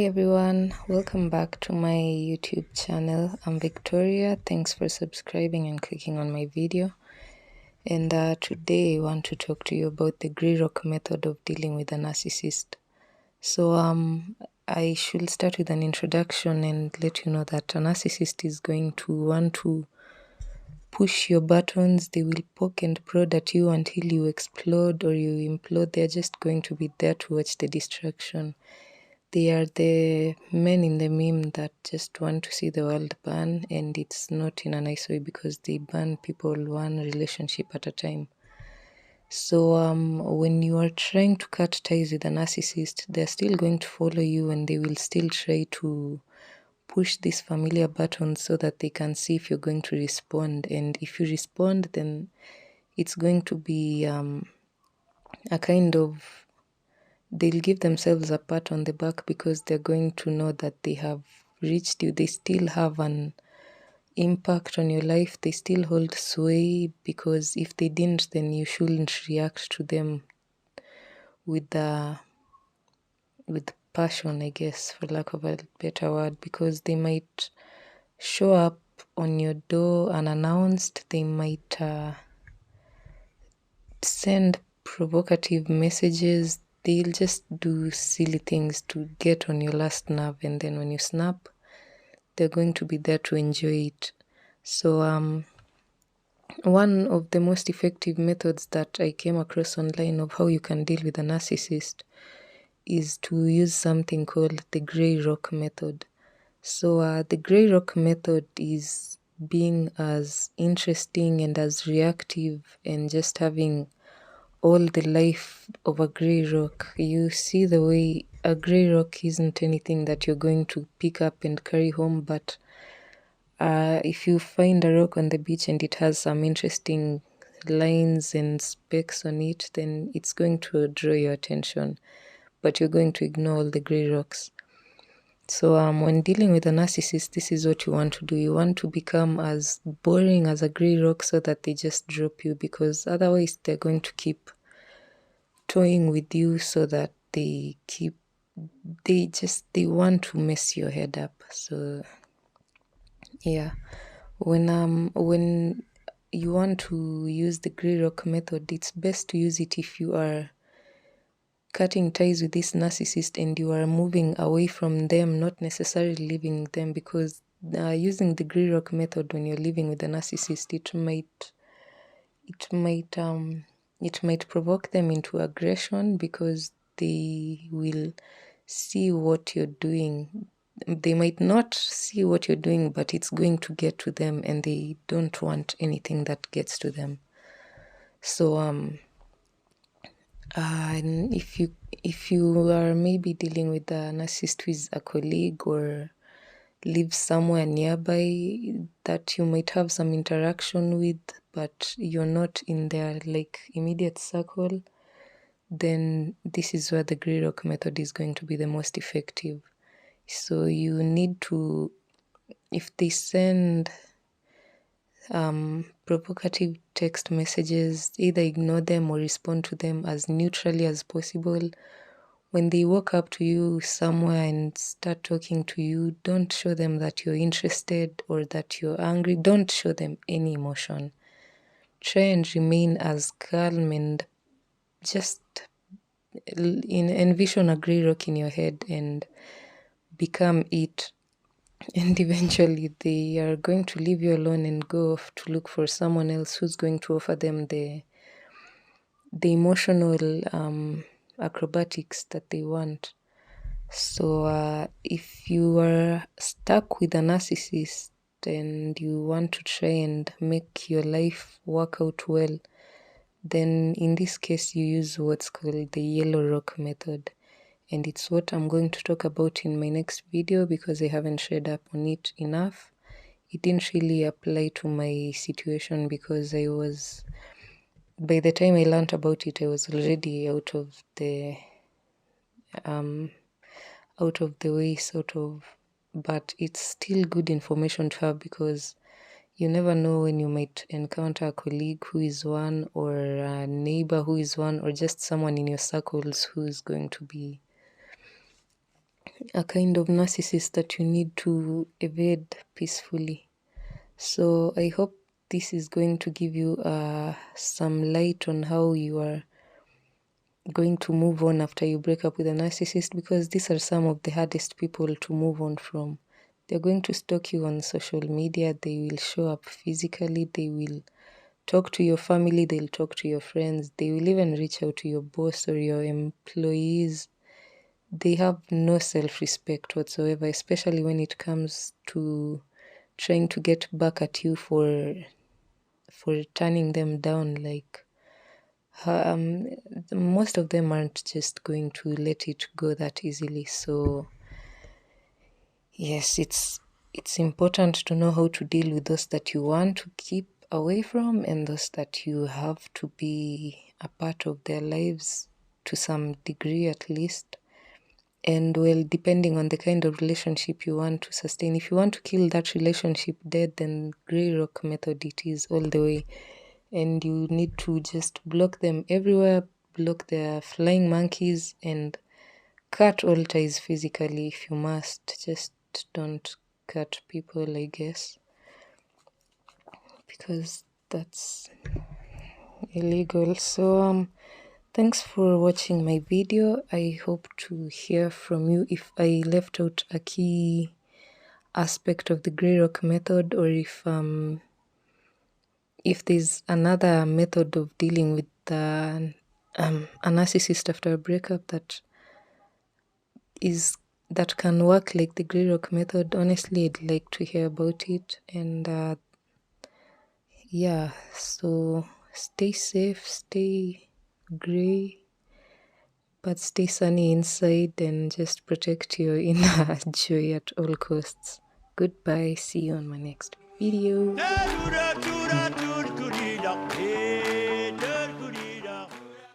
everyone, welcome back to my YouTube channel. I'm Victoria. Thanks for subscribing and clicking on my video. And today I want to talk to you about the grey rock method of dealing with a narcissist. So I should start with an introduction and let you know that a narcissist is going to want to push your buttons. They will poke and prod at you until you explode or you implode. They're just going to be there to watch the destruction. They are the men in the meme that just want to see the world burn, and it's not in a nice way because they burn people one relationship at a time. So when you are trying to cut ties with a narcissist, they're still going to follow you and they will still try to push these familiar buttons so that they can see if you're going to respond. And if you respond, then it's going to be a kind of, they'll give themselves a pat on the back because they're going to know that they have reached you. They still have an impact on your life. They still hold sway, because if they didn't, then you shouldn't react to them with passion, I guess, for lack of a better word, because they might show up on your door unannounced. They might send provocative messages. They'll just do silly things to get on your last nerve, and then when you snap, they're going to be there to enjoy it. So one of the most effective methods that I came across online of how you can deal with a narcissist is to use something called the grey rock method. So the grey rock method is being as interesting and as reactive and just having all the life of a grey rock. You see the way a grey rock isn't anything that you're going to pick up and carry home, but if you find a rock on the beach and it has some interesting lines and specks on it, then it's going to draw your attention, but you're going to ignore all the grey rocks. So when dealing with a narcissist, this is what you want to do. You want to become as boring as a grey rock so that they just drop you, because otherwise they're going to keep toying with you so that they want to mess your head up. So yeah, when you want to use the grey rock method, it's best to use it if you are cutting ties with this narcissist and you are moving away from them, not necessarily leaving them, because using the grey rock method when you're living with a narcissist, it might provoke them into aggression, because they will see what you're doing. They might not see what you're doing, but it's going to get to them, and they don't want anything that gets to them. So and if you are maybe dealing with a narcissist who is a colleague or lives somewhere nearby that you might have some interaction with, but you're not in their immediate circle, then this is where the grey rock method is going to be the most effective. So you need to, if they send provocative text messages, either ignore them or respond to them as neutrally as possible. When they walk up to you somewhere and start talking to you, don't show them that you're interested or that you're angry. Don't show them any emotion. Try and remain as calm and just envision a grey rock in your head and become it. And eventually they are going to leave you alone and go off to look for someone else who's going to offer them the emotional acrobatics that they want. So if you are stuck with a narcissist and you want to try and make your life work out well, then in this case you use what's called the yellow rock method. And it's what I'm going to talk about in my next video, because I haven't read up on it enough. It didn't really apply to my situation, because by the time I learned about it, I was already out of the way, sort of. But it's still good information to have, because you never know when you might encounter a colleague who is one, or a neighbor who is one, or just someone in your circles who is going to be a kind of narcissist that you need to evade peacefully. So I hope this is going to give you some light on how you are going to move on after you break up with a narcissist, because these are some of the hardest people to move on from. They're going to stalk you on social media, they will show up physically, they will talk to your family, they'll talk to your friends, they will even reach out to your boss or your employees. They have no self-respect whatsoever, especially when it comes to trying to get back at you for turning them down. Like, most of them aren't just going to let it go that easily. So yes, it's important to know how to deal with those that you want to keep away from and those that you have to be a part of their lives to some degree at least. And well, depending on the kind of relationship you want to sustain, if you want to kill that relationship dead, then grey rock method it is all the way. And you need to just block them everywhere, block their flying monkeys, and cut all ties physically if you must. Just don't cut people, I guess, because that's illegal. So thanks for watching my video. I hope to hear from you if I left out a key aspect of the grey rock method, or if there's another method of dealing with a narcissist after a breakup that can work like the grey rock method. Honestly, I'd like to hear about it. And yeah, so stay safe, stay grey, but stay sunny inside, and just protect your inner joy at all costs. Goodbye, see you on my next video.